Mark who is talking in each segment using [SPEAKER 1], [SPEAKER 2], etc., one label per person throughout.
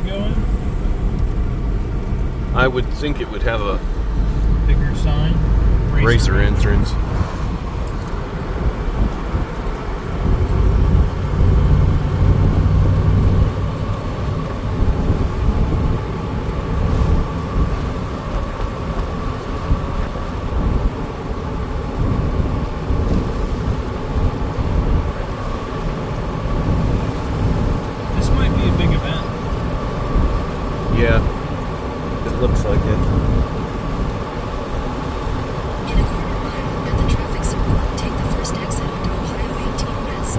[SPEAKER 1] camera going?
[SPEAKER 2] I would think it would have a
[SPEAKER 1] Bigger sign.
[SPEAKER 2] racer entrance.
[SPEAKER 1] This might be a big event.
[SPEAKER 2] Yeah, it looks like it.
[SPEAKER 3] In a quarter mile, at the traffic circle, take the first exit onto Ohio 18 West.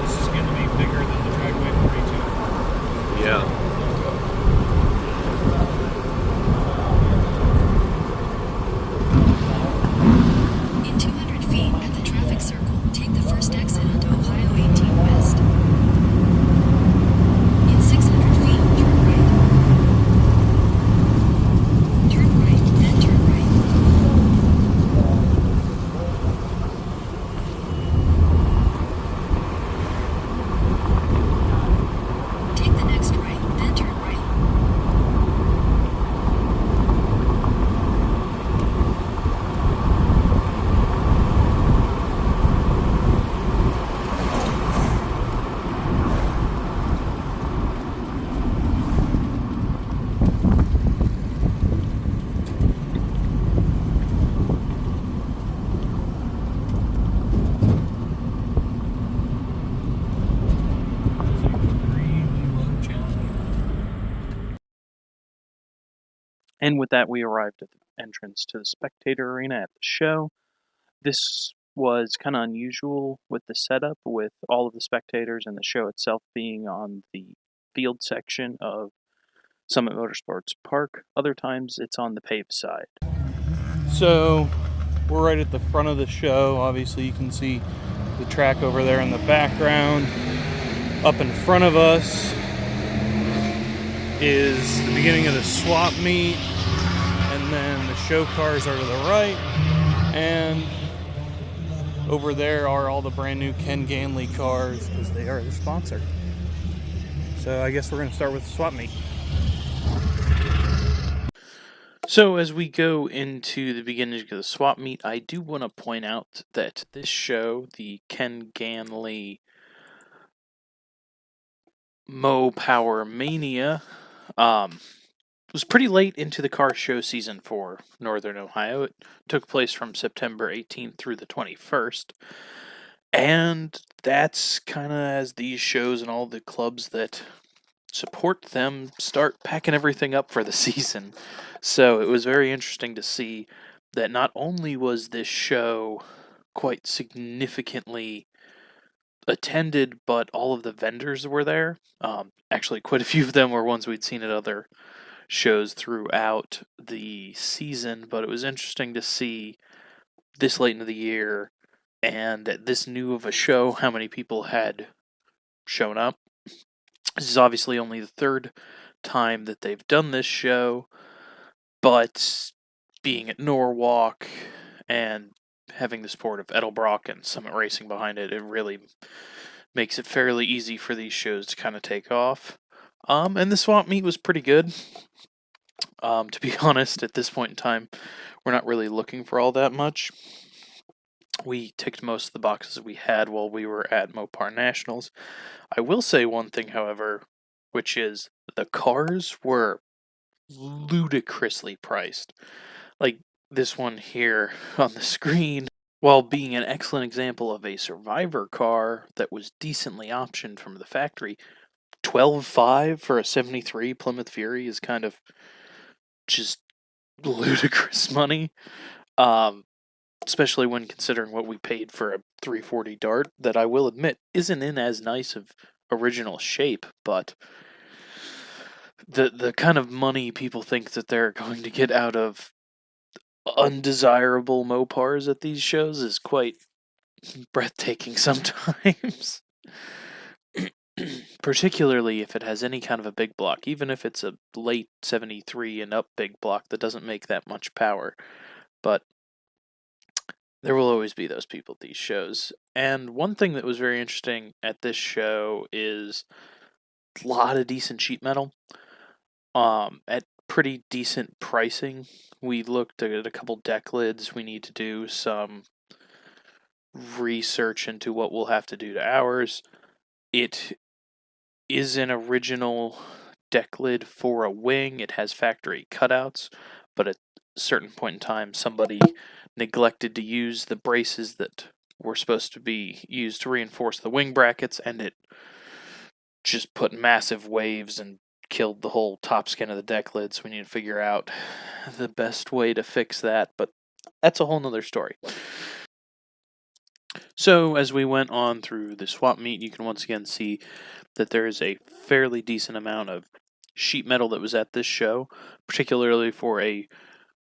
[SPEAKER 1] This is going to be bigger than the Dragway 42.
[SPEAKER 2] Yeah.
[SPEAKER 3] In 200 feet, at the traffic circle, take the first exit onto Ohio 18 West. In 600 feet, turn right. Turn right, then turn right. Take the next right, then turn right.
[SPEAKER 1] And with that, we arrived at the entrance to the spectator arena at the show. This was kind of unusual with the setup, with all of the spectators and the show itself being on the field section of Summit Motorsports Park. Other times it's on the paved side. So we're right at the front of the show. Obviously you can see the track over there in the background. Up in front of us is the beginning of the swap meet, and then the show cars are to the right, and over there are all the brand new Ken Ganley cars because they are the sponsor. So I guess we're going to start with the swap meet. So as we go into the beginning of the swap meet, I do want to point out that this show, the Ken Ganley Mopower Mania, was pretty late into the car show season for Northern Ohio. It took place from September 18th through the 21st. And that's kind of as these shows and all the clubs that support them start packing everything up for the season. So it was very interesting to see that not only was this show quite significantly attended, but all of the vendors were there. Actually, quite a few of them were ones we'd seen at other shows throughout the season, but it was interesting to see this late into the year and at this new of a show how many people had shown up. This is obviously only the third time that they've done this show, but being at Norwalk and having the support of Edelbrock and Summit Racing behind it, it really makes it fairly easy for these shows to kind of take off. And the swap meet was pretty good. To be honest, at this point in time, we're not really looking for all that much. We ticked most of the boxes we had while we were at Mopar Nationals. I will say one thing, however, which is the cars were ludicrously priced. Like this one here on the screen, while being an excellent example of a survivor car that was decently optioned from the factory, $12,500 for a 73 Plymouth Fury is kind of just ludicrous money. Especially when considering what we paid for a 340 Dart that I will admit isn't in as nice of original shape, but the kind of money people think that they're going to get out of undesirable Mopars at these shows is quite breathtaking sometimes. particularly if it has any kind of a big block, even if it's a late 73 and up big block that doesn't make that much power. But there will always be those people at these shows. And one thing that was very interesting at this show is a lot of decent sheet metal at pretty decent pricing. We looked at a couple deck lids. We need to do some research into what we'll have to do to ours. It is an original deck lid for a wing. It has factory cutouts, but at a certain point in time, somebody neglected to use the braces that were supposed to be used to reinforce the wing brackets, and it just put massive waves and killed the whole top skin of the deck lid. So we need to figure out the best way to fix that, but that's a whole nother story. So as we went on through the swap meet, you can once again see that there is a fairly decent amount of sheet metal that was at this show, particularly for a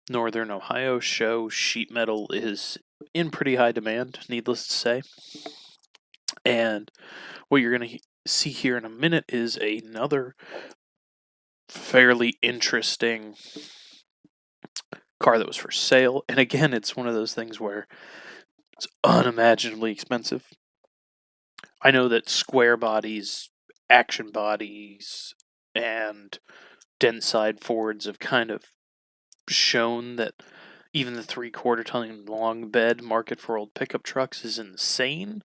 [SPEAKER 1] Northern Ohio show. Sheet metal is in pretty high demand, needless to say. And what you're going to see here in a minute is another fairly interesting car that was for sale. And again, it's one of those things where it's unimaginably expensive. I know that square bodies, action bodies, and dense side Fords have kind of shown that even the 3/4 ton long bed market for old pickup trucks is insane.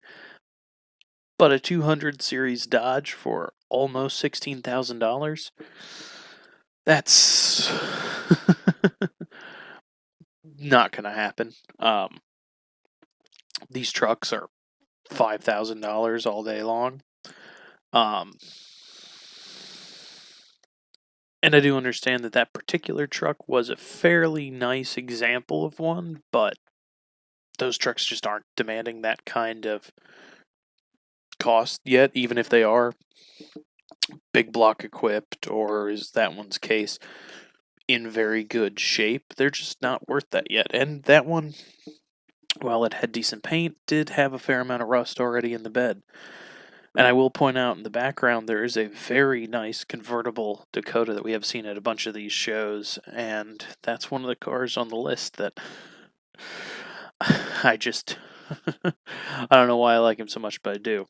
[SPEAKER 1] But a 200 series Dodge for almost $16,000, that's not going to happen. These trucks are $5,000 all day long. And I do understand that that particular truck was a fairly nice example of one, but those trucks just aren't demanding that kind of cost yet, even if they are big block equipped, or is that one's case in very good shape. They're just not worth that yet. And that one, while it had decent paint, did have a fair amount of rust already in the bed. And I will point out in the background there is a very nice convertible Dakota that we have seen at a bunch of these shows, and that's one of the cars on the list that I just I don't know why I like him so much, but I do.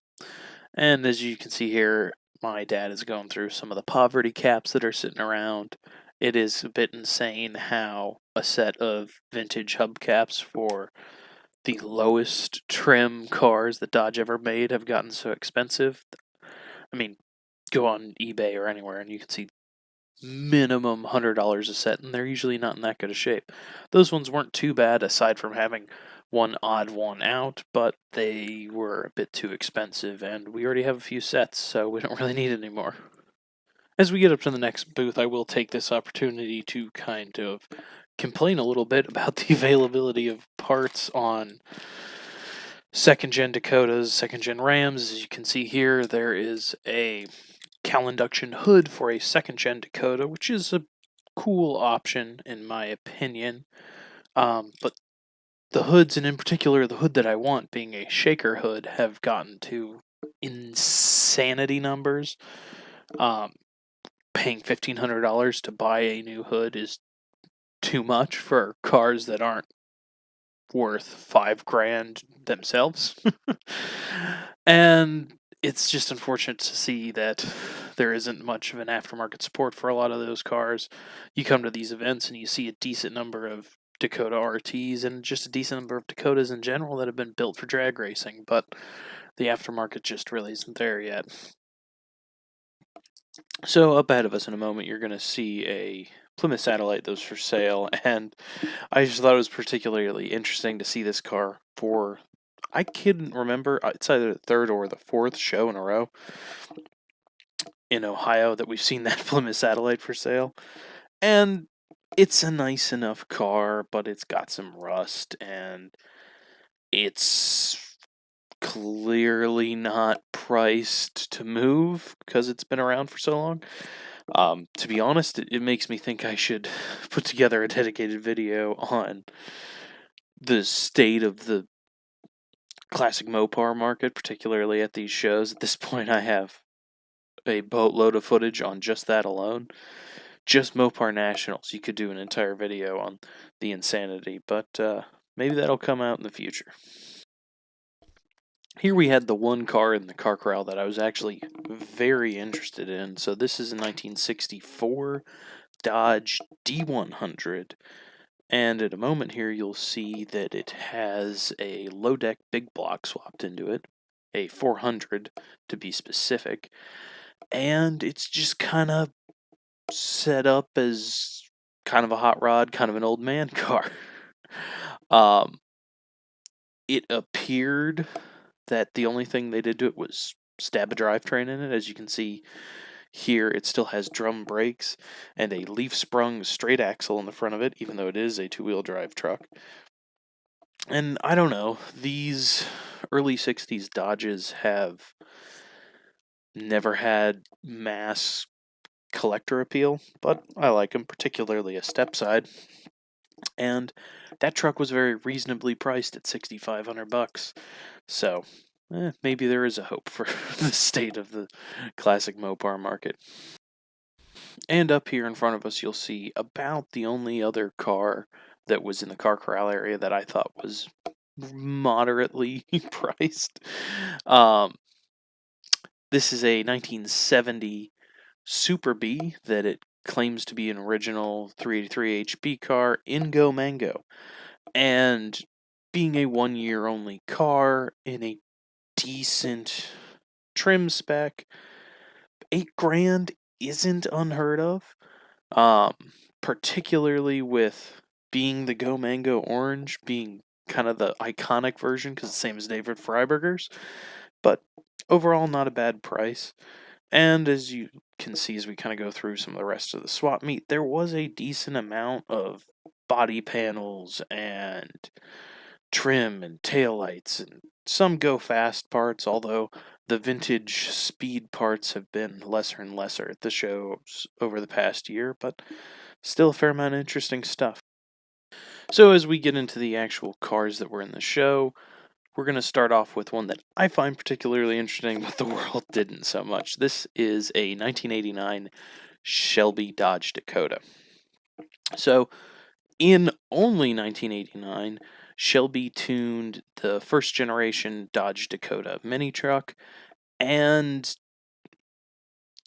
[SPEAKER 1] And as you can see here, my dad is going through some of the poverty caps that are sitting around. It is a bit insane how a set of vintage hubcaps for the lowest trim cars that Dodge ever made have gotten so expensive. I mean, go on eBay or anywhere and you can see minimum $100 a set, and they're usually not in that good a shape. Those ones weren't too bad, aside from having one odd one out, but they were a bit too expensive, and we already have a few sets, so we don't really need any more. As we get up to the next booth, I will take this opportunity to kind of complain a little bit about the availability of parts on second-gen Dakotas, second-gen Rams. As you can see here, there is a cowl induction hood for a second-gen Dakota, which is a cool option in my opinion. But the hoods, and in particular the hood that I want, being a shaker hood, have gotten to insanity numbers. Paying $1,500 to buy a new hood is too much for cars that aren't worth $5,000 themselves. And it's just unfortunate to see that there isn't much of an aftermarket support for a lot of those cars. You come to these events and you see a decent number of Dakota RTs and just a decent number of Dakotas in general that have been built for drag racing, but the aftermarket just really isn't there yet. So up ahead of us in a moment, you're going to see a Plymouth Satellite that was for sale, and I just thought it was particularly interesting to see this car for, I couldn't remember, it's either the third or the fourth show in a row in Ohio that we've seen that Plymouth Satellite for sale. And it's a nice enough car, but it's got some rust, and it's clearly not priced to move because it's been around for so long. To be honest, it makes me think I should put together a dedicated video on the state of the classic Mopower market, particularly at these shows. At this point, I have a boatload of footage on just that alone. Just Mopar Nationals, you could do an entire video on the insanity, but maybe that'll come out in the future. Here we had the one car in the car corral that I was actually very interested in. So this is a 1964 Dodge D100. And in a moment here, you'll see that it has a low deck big block swapped into it, a 400 to be specific. And it's just kind of set up as kind of a hot rod, kind of an old man car. It appeared that the only thing they did to it was stab a drivetrain in it. As you can see here, it still has drum brakes and a leaf-sprung straight axle in the front of it, even though it is a two-wheel drive truck. And I don't know, these early 60s Dodges have never had mass collector appeal, but I like them, particularly a step-side. And that truck was very reasonably priced at $6,500. So maybe there is a hope for the state of the classic Mopar market. And up here in front of us, you'll see about the only other car that was in the car corral area that I thought was moderately priced. This is a 1970 Super B that it claims to be an original 383 HP car in Go Mango. And being a 1 year only car in a decent trim spec, $8,000 isn't unheard of. Particularly with being the Go Mango Orange being kind of the iconic version, because it's the same as David Freiberger's. But overall, not a bad price. And as you can see, as we kind of go through some of the rest of the swap meet, there was a decent amount of body panels and trim and taillights and some go fast parts, although the vintage speed parts have been lesser and lesser at the shows over the past year, but still a fair amount of interesting stuff. So as we get into the actual cars that were in the show, we're going to start off with one that I find particularly interesting, but the world didn't so much. This is a 1989 Shelby Dodge Dakota. So, in only 1989, Shelby tuned the first generation Dodge Dakota mini truck, and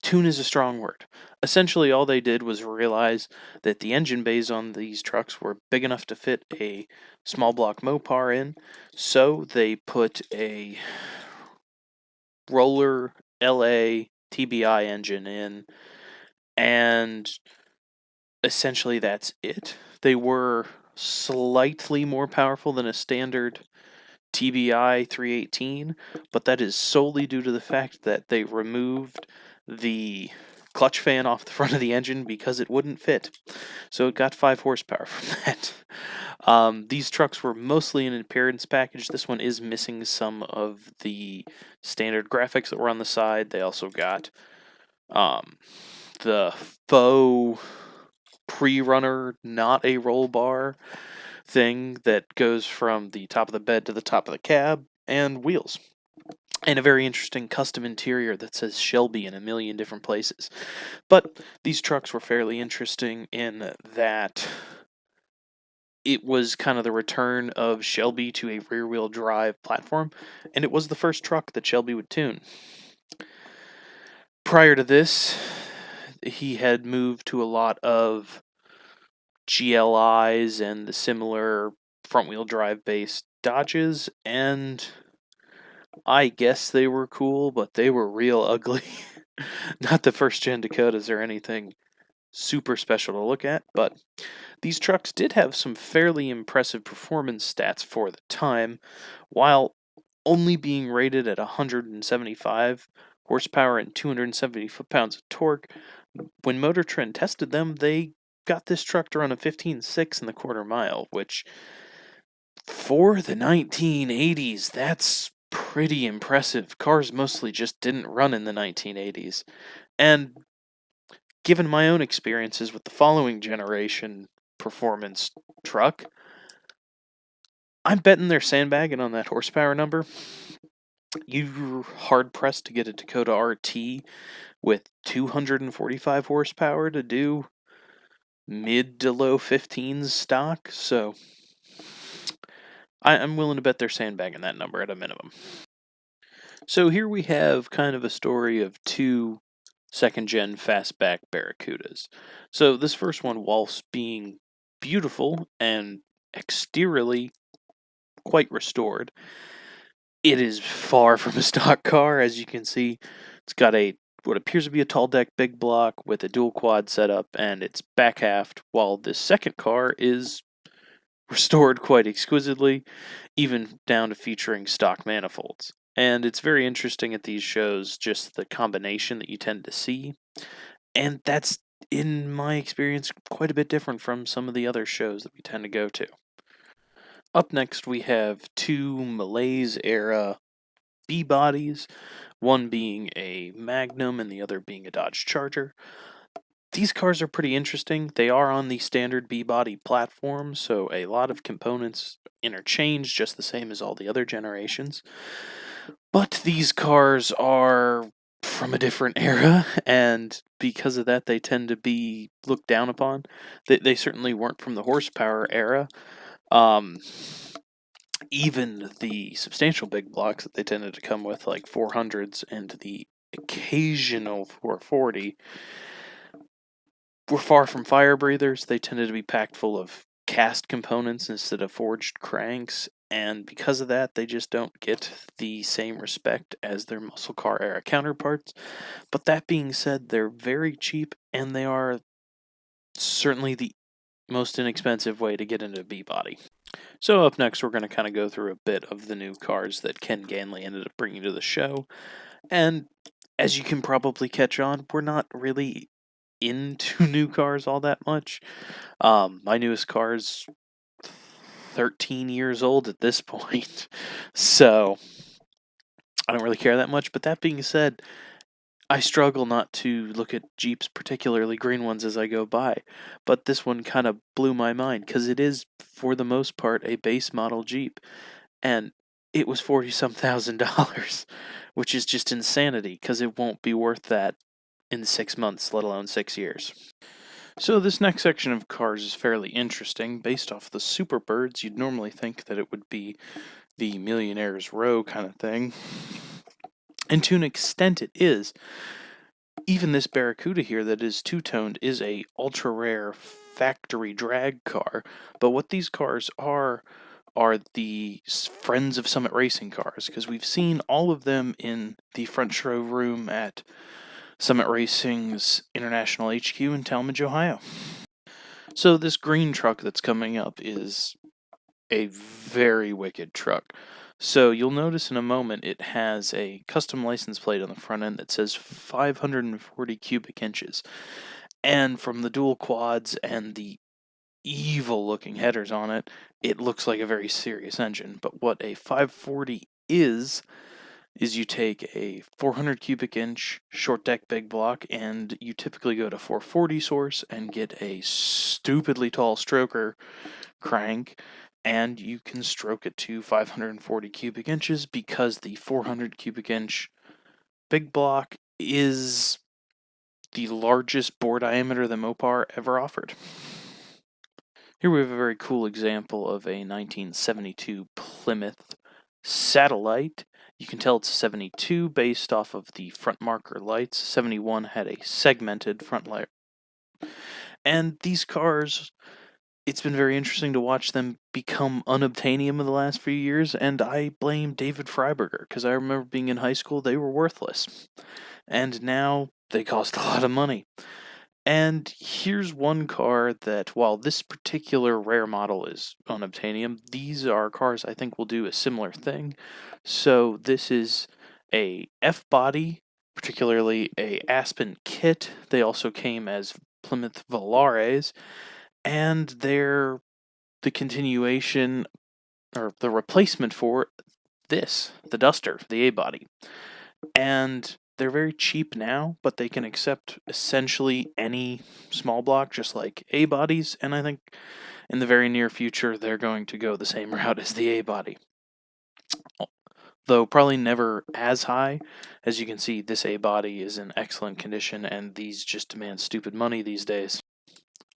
[SPEAKER 1] tune is a strong word. Essentially, all they did was realize that the engine bays on these trucks were big enough to fit a small block Mopar in, so they put a roller LA TBI engine in, and essentially that's it. They were slightly more powerful than a standard TBI 318, but that is solely due to the fact that they removed the clutch fan off the front of the engine because it wouldn't fit. So it got 5 horsepower from that. These trucks were mostly an appearance package. This one is missing some of the standard graphics that were on the side. They also got the faux pre-runner, not a roll bar thing that goes from the top of the bed to the top of the cab, and wheels. And a very interesting custom interior that says Shelby in a million different places. But these trucks were fairly interesting in that it was kind of the return of Shelby to a rear-wheel drive platform, and it was the first truck that Shelby would tune. Prior to this, he had moved to a lot of GLIs and the similar front-wheel drive-based Dodges, and I guess they were cool, but they were real ugly. Not the first-gen Dakotas or anything super special to look at, but these trucks did have some fairly impressive performance stats for the time, while only being rated at 175 horsepower and 270 foot-pounds of torque. When Motor Trend tested them, they got this truck to run a 15.6 in the quarter mile, which for the 1980s, that's pretty impressive. Cars mostly just didn't run in the 1980s. And given my own experiences with the following generation performance truck, I'm betting they're sandbagging on that horsepower number. You're hard-pressed to get a Dakota RT with 245 horsepower to do mid to low 15s stock, so I'm willing to bet they're sandbagging that number at a minimum. So here we have kind of a story of two second-gen fastback Barracudas. So this first one, whilst being beautiful and exteriorly quite restored, it is far from a stock car. As you can see, it's got what appears to be a tall deck big block with a dual quad setup, and it's back aft, while this second car is restored quite exquisitely, even down to featuring stock manifolds. And it's very interesting at these shows, just the combination that you tend to see. And that's, in my experience, quite a bit different from some of the other shows that we tend to go to. Up next, we have two Malaise era B bodies, one being a Magnum and the other being a Dodge Charger. These cars are pretty interesting. They are on the standard B-body platform, so a lot of components interchange just the same as all the other generations. But these cars are from a different era, and because of that, they tend to be looked down upon. They certainly weren't from the horsepower era. Even the substantial big blocks that they tended to come with, like 400s and the occasional 440, were far from fire breathers. They tended to be packed full of cast components instead of forged cranks, and because of that, they just don't get the same respect as their muscle car era counterparts. But that being said, they're very cheap, and they are certainly the most inexpensive way to get into a B-body. So up next, we're going to kind of go through a bit of the new cars that Ken Ganley ended up bringing to the show, and as you can probably catch on, we're not really into new cars all that much. My newest car's 13 years old at this point, so I don't really care that much. But that being said, I struggle not to look at Jeeps, particularly green ones, as I go by. But this one kind of blew my mind, because it is, for the most part, a base model Jeep. And it was $40-some thousand, which is just insanity, because it won't be worth that in 6 months, let alone 6 years. So this next section of cars is fairly interesting. Based off the Superbirds, you'd normally think that it would be the Millionaire's Row kind of thing. And to an extent it is. Even this Barracuda here that is two-toned is a ultra-rare factory drag car. But what these cars are the Friends of Summit Racing cars, because we've seen all of them in the front showroom at Summit Racing's International HQ in Talmadge, Ohio. So this green truck that's coming up is a very wicked truck. So you'll notice in a moment it has a custom license plate on the front end that says 540 cubic inches. And from the dual quads and the evil looking headers on it, it looks like a very serious engine. But what a 540 is you take a 400 cubic inch short deck big block, and you typically go to 440 source and get a stupidly tall stroker crank, and you can stroke it to 540 cubic inches, because the 400 cubic inch big block is the largest bore diameter that Mopower ever offered. Here we have a very cool example of a 1972 Plymouth Satellite. You can tell it's a 72 based off of the front marker lights. 71 had a segmented front light. And these cars, it's been very interesting to watch them become unobtainium in the last few years, and I blame David Freiberger, because I remember being in high school, they were worthless. And now they cost a lot of money. And here's one car that, while this particular rare model is unobtainium, these are cars I think will do a similar thing. So this is a F-body, particularly a Aspen kit. They also came as Plymouth Valares, and they're the continuation, or the replacement for this, the Duster, the A-body. And they're very cheap now, but they can accept essentially any small block, just like A-bodies, and I think in the very near future they're going to go the same route as the A-body. though probably never as high. As you can see, this A-body is in excellent condition, and these just demand stupid money these days.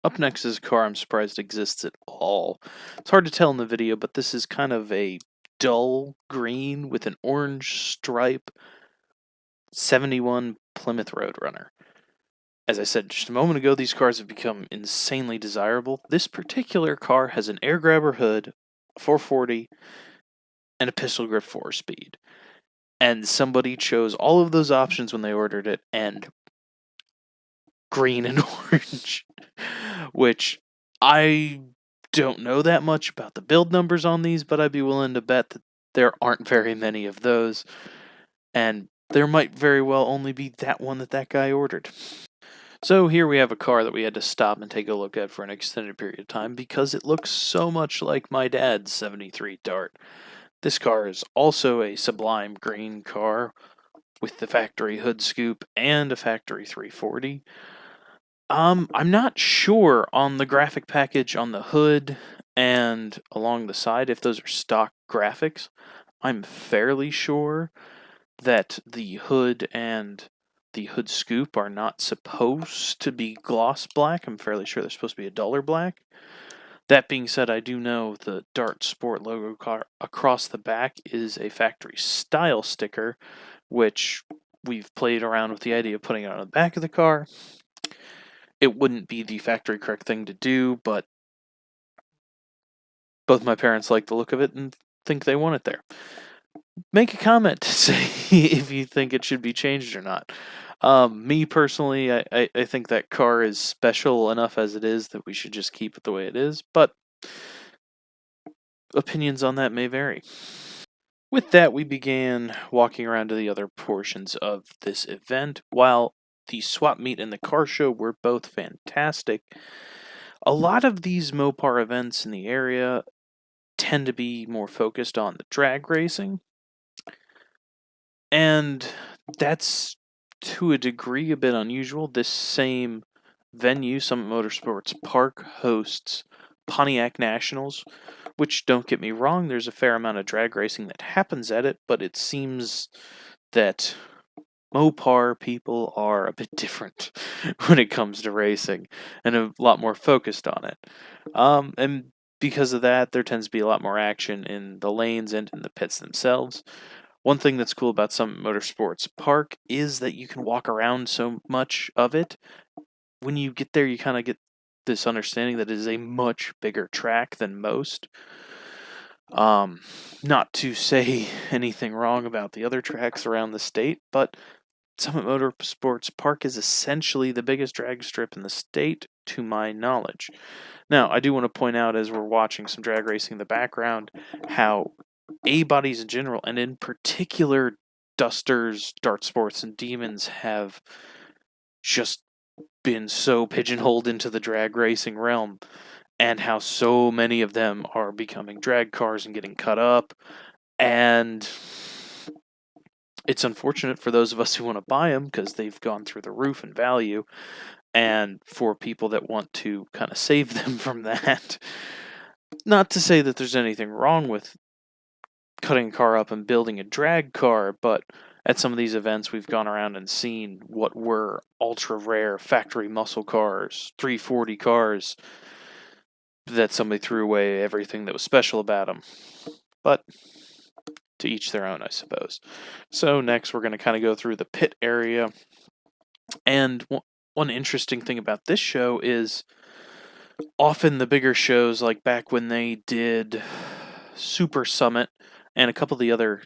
[SPEAKER 1] Up next is a car I'm surprised exists at all. It's hard to tell in the video, but this is kind of a dull green with an orange stripe 71 Plymouth Roadrunner. As I said just a moment ago, these cars have become insanely desirable. This particular car has an air grabber hood, 440, and a pistol grip 4-speed. And somebody chose all of those options when they ordered it, and green and orange, which I don't know that much about the build numbers on these, but I'd be willing to bet that there aren't very many of those, and there might very well only be that one that guy ordered. So here we have a car that we had to stop and take a look at for an extended period of time because it looks so much like my dad's 73 Dart. This car is also a sublime green car with the factory hood scoop and a factory 340. I'm not sure on the graphic package on the hood and along the side if those are stock graphics. I'm fairly sure that the hood and the hood scoop are not supposed to be gloss black. I'm fairly sure they're supposed to be a duller black. That being said, I do know the Dart Sport logo car across the back is a factory style sticker, which we've played around with the idea of putting it on the back of the car. It wouldn't be the factory correct thing to do, but both my parents like the look of it and think they want it there. Make a comment to say if you think it should be changed or not. Me personally, I think that car is special enough as it is that we should just keep it the way it is, but opinions on that may vary. With that, we began walking around to the other portions of this event. While the swap meet and the car show were both fantastic, a lot of these Mopar events in the area tend to be more focused on the drag racing. And that's, to a degree, a bit unusual. This same venue, Summit Motorsports Park, hosts Pontiac Nationals, which, don't get me wrong, there's a fair amount of drag racing that happens at it, but it seems that Mopar people are a bit different when it comes to racing and a lot more focused on it. And because of that, there tends to be a lot more action in the lanes and in the pits themselves. One thing that's cool about Summit Motorsports Park is that you can walk around so much of it. When you get there, you kind of get this understanding that it is a much bigger track than most. Not to say anything wrong about the other tracks around the state, but Summit Motorsports Park is essentially the biggest drag strip in the state, to my knowledge. Now, I do want to point out, as we're watching some drag racing in the background, how A-bodies in general, and in particular Dusters, Dart Sports, and Demons, have just been so pigeonholed into the drag racing realm, and how so many of them are becoming drag cars and getting cut up, and it's unfortunate for those of us who want to buy them because they've gone through the roof in value, and for people that want to kind of save them from that. Not to say that there's anything wrong with cutting a car up and building a drag car, but at some of these events we've gone around and seen what were ultra rare factory muscle cars, 340 cars, that somebody threw away everything that was special about them. But to each their own, I suppose. So next we're going to kind of go through the pit area. And one interesting thing about this show is often the bigger shows, like back when they did Super Summit and a couple of the other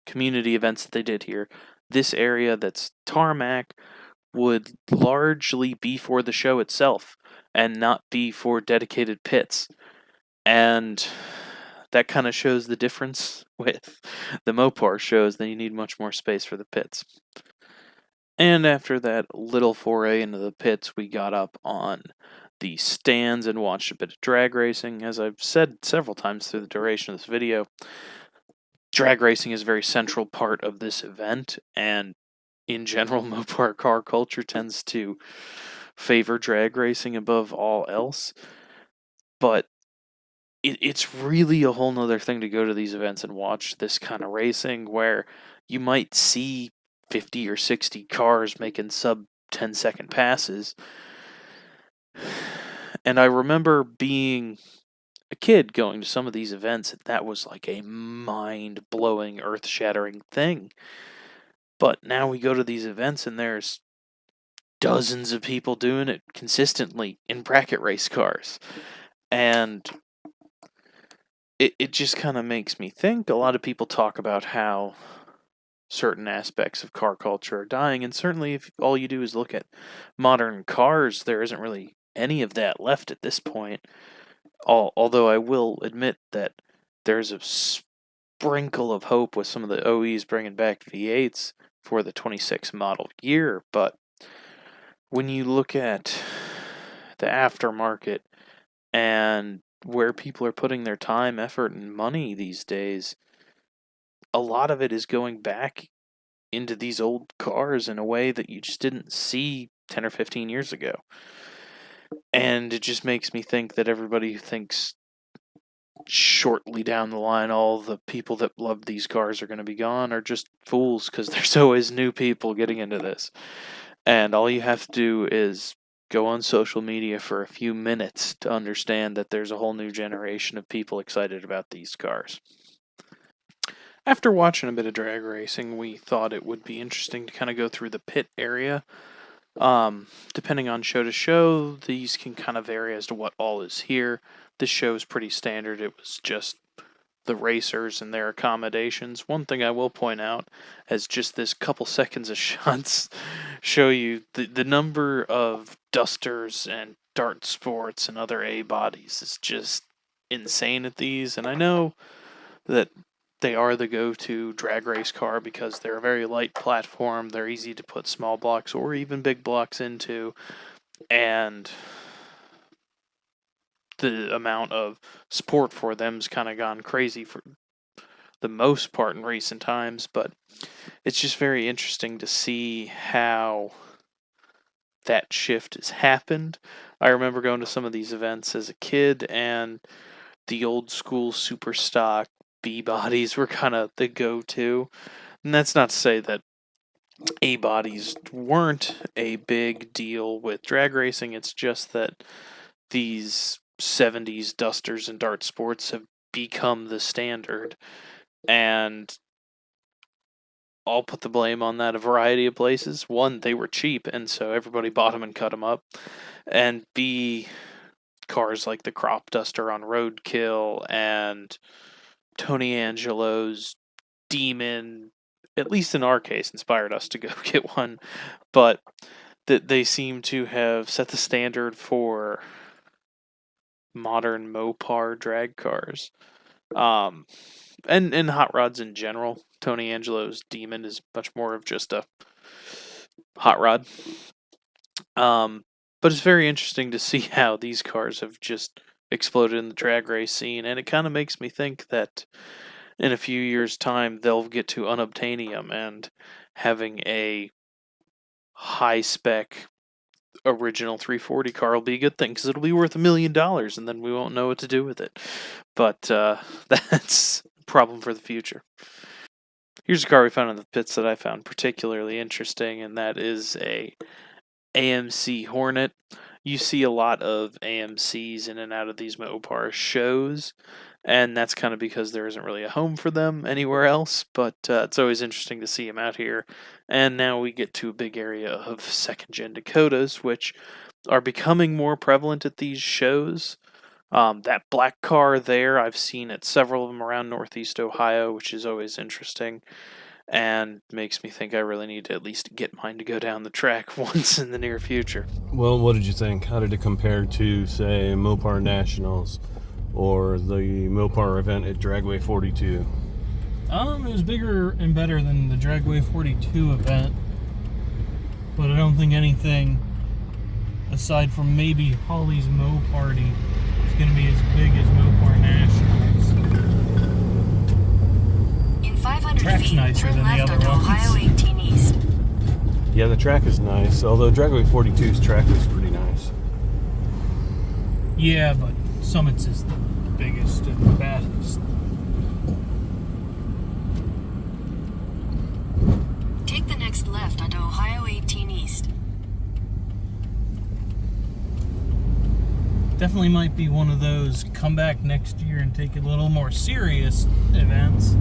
[SPEAKER 1] community events that they did here, this area that's tarmac would largely be for the show itself and not be for dedicated pits. And that kind of shows the difference with the Mopar shows, that you need much more space for the pits. And after that little foray into the pits, we got up on the stands and watched a bit of drag racing. As I've said several times through the duration of this video, drag racing is a very central part of this event, and in general, Mopar car culture tends to favor drag racing above all else. But it's really a whole nother thing to go to these events and watch this kind of racing where you might see 50 or 60 cars making sub 10-second passes. And I remember being a kid going to some of these events, and that was like a mind-blowing, earth-shattering thing. But now we go to these events and there's dozens of people doing it consistently in bracket race cars. And it just kind of makes me think. A lot of people talk about how certain aspects of car culture are dying, and certainly if all you do is look at modern cars, there isn't really any of that left at this point. Although I will admit that there's a sprinkle of hope with some of the OEs bringing back V8s for the 26 model year, but when you look at the aftermarket and where people are putting their time, effort, and money these days, a lot of it is going back into these old cars in a way that you just didn't see 10 or 15 years ago. And it just makes me think that everybody who thinks shortly down the line all the people that love these cars are going to be gone are just fools, because there's always new people getting into this. And all you have to do is go on social media for a few minutes to understand that there's a whole new generation of people excited about these cars. After watching a bit of drag racing, we thought it would be interesting to kind of go through the pit area. Depending on show to show, these can kind of vary as to what all is here. This show is pretty standard. It was just the racers and their accommodations. One thing I will point out, as just this couple seconds of shots show you the number of dusters and dart sports and other A bodies is just insane at these. And I know that they are the go-to drag race car because they're a very light platform. They're easy to put small blocks or even big blocks into. And the amount of support for them's kind of gone crazy for the most part in recent times. But it's just very interesting to see how that shift has happened. I remember going to some of these events as a kid, and the old school super stock B bodies were kind of the go-to. And that's not to say that A bodies weren't a big deal with drag racing. It's just that these 70s dusters and dart sports have become the standard. And I'll put the blame on that a variety of places. One, they were cheap, and so everybody bought them and cut them up. And B, cars like the Crop Duster on Roadkill and Tony Angelo's Demon, at least in our case, inspired us to go get one. But they seem to have set the standard for modern Mopar drag cars. And hot rods in general. Tony Angelo's Demon is much more of just a hot rod. But it's very interesting to see how these cars have just exploded in the drag race scene, and it kind of makes me think that in a few years' time they'll get to unobtainium, and having a high-spec original 340 car will be a good thing, because it'll be worth $1 million, and then we won't know what to do with it. But that's a problem for the future. Here's a car we found in the pits that I found particularly interesting, and that is a AMC Hornet. You see a lot of AMCs in and out of these Mopar shows, and that's kind of because there isn't really a home for them anywhere else, but it's always interesting to see them out here. And now we get to a big area of second-gen Dakotas, which are becoming more prevalent at these shows. That black car there, I've seen at several of them around Northeast Ohio, which is always interesting, and makes me think I really need to at least get mine to go down the track once in the near future.
[SPEAKER 2] Well, what did you think? How did it compare to, say, Mopar Nationals or the Mopar event at Dragway 42?
[SPEAKER 4] It was bigger and better than the Dragway 42 event, but I don't think anything aside from maybe Holly's Mo Party is going to be as big as Mopar Nationals.
[SPEAKER 3] In 500
[SPEAKER 4] Track's
[SPEAKER 3] feet,
[SPEAKER 4] nicer
[SPEAKER 3] turn
[SPEAKER 4] than the
[SPEAKER 3] left
[SPEAKER 4] other
[SPEAKER 3] onto
[SPEAKER 4] ones.
[SPEAKER 3] Ohio 18 East.
[SPEAKER 2] Yeah, the track is nice, although Dragway 42's track was pretty nice.
[SPEAKER 4] Yeah, but Summit's is biggest and baddest.
[SPEAKER 3] Take the next left onto Ohio 18 East.
[SPEAKER 4] Definitely might be one of those come back next year and take it a little more serious events.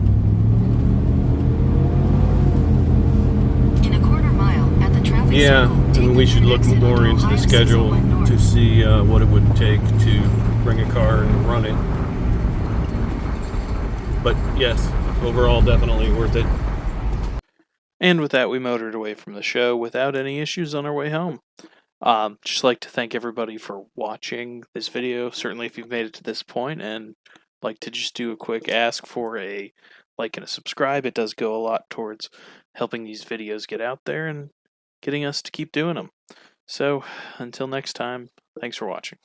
[SPEAKER 3] In a quarter mile at the traffic
[SPEAKER 2] Yeah,
[SPEAKER 3] circle, take
[SPEAKER 2] and
[SPEAKER 3] the
[SPEAKER 2] we should
[SPEAKER 3] third
[SPEAKER 2] look
[SPEAKER 3] exit
[SPEAKER 2] more
[SPEAKER 3] onto
[SPEAKER 2] into the
[SPEAKER 3] Ohio
[SPEAKER 2] schedule
[SPEAKER 3] 601 North.
[SPEAKER 2] to see what it would take to bring a car and run it. But yes, overall, definitely worth it.
[SPEAKER 1] And with that, we motored away from the show without any issues on our way home. Just like to thank everybody for watching this video, certainly if you've made it to this point, and like to just do a quick ask for a like and a subscribe. It does go a lot towards helping these videos get out there and getting us to keep doing them. So, until next time, thanks for watching.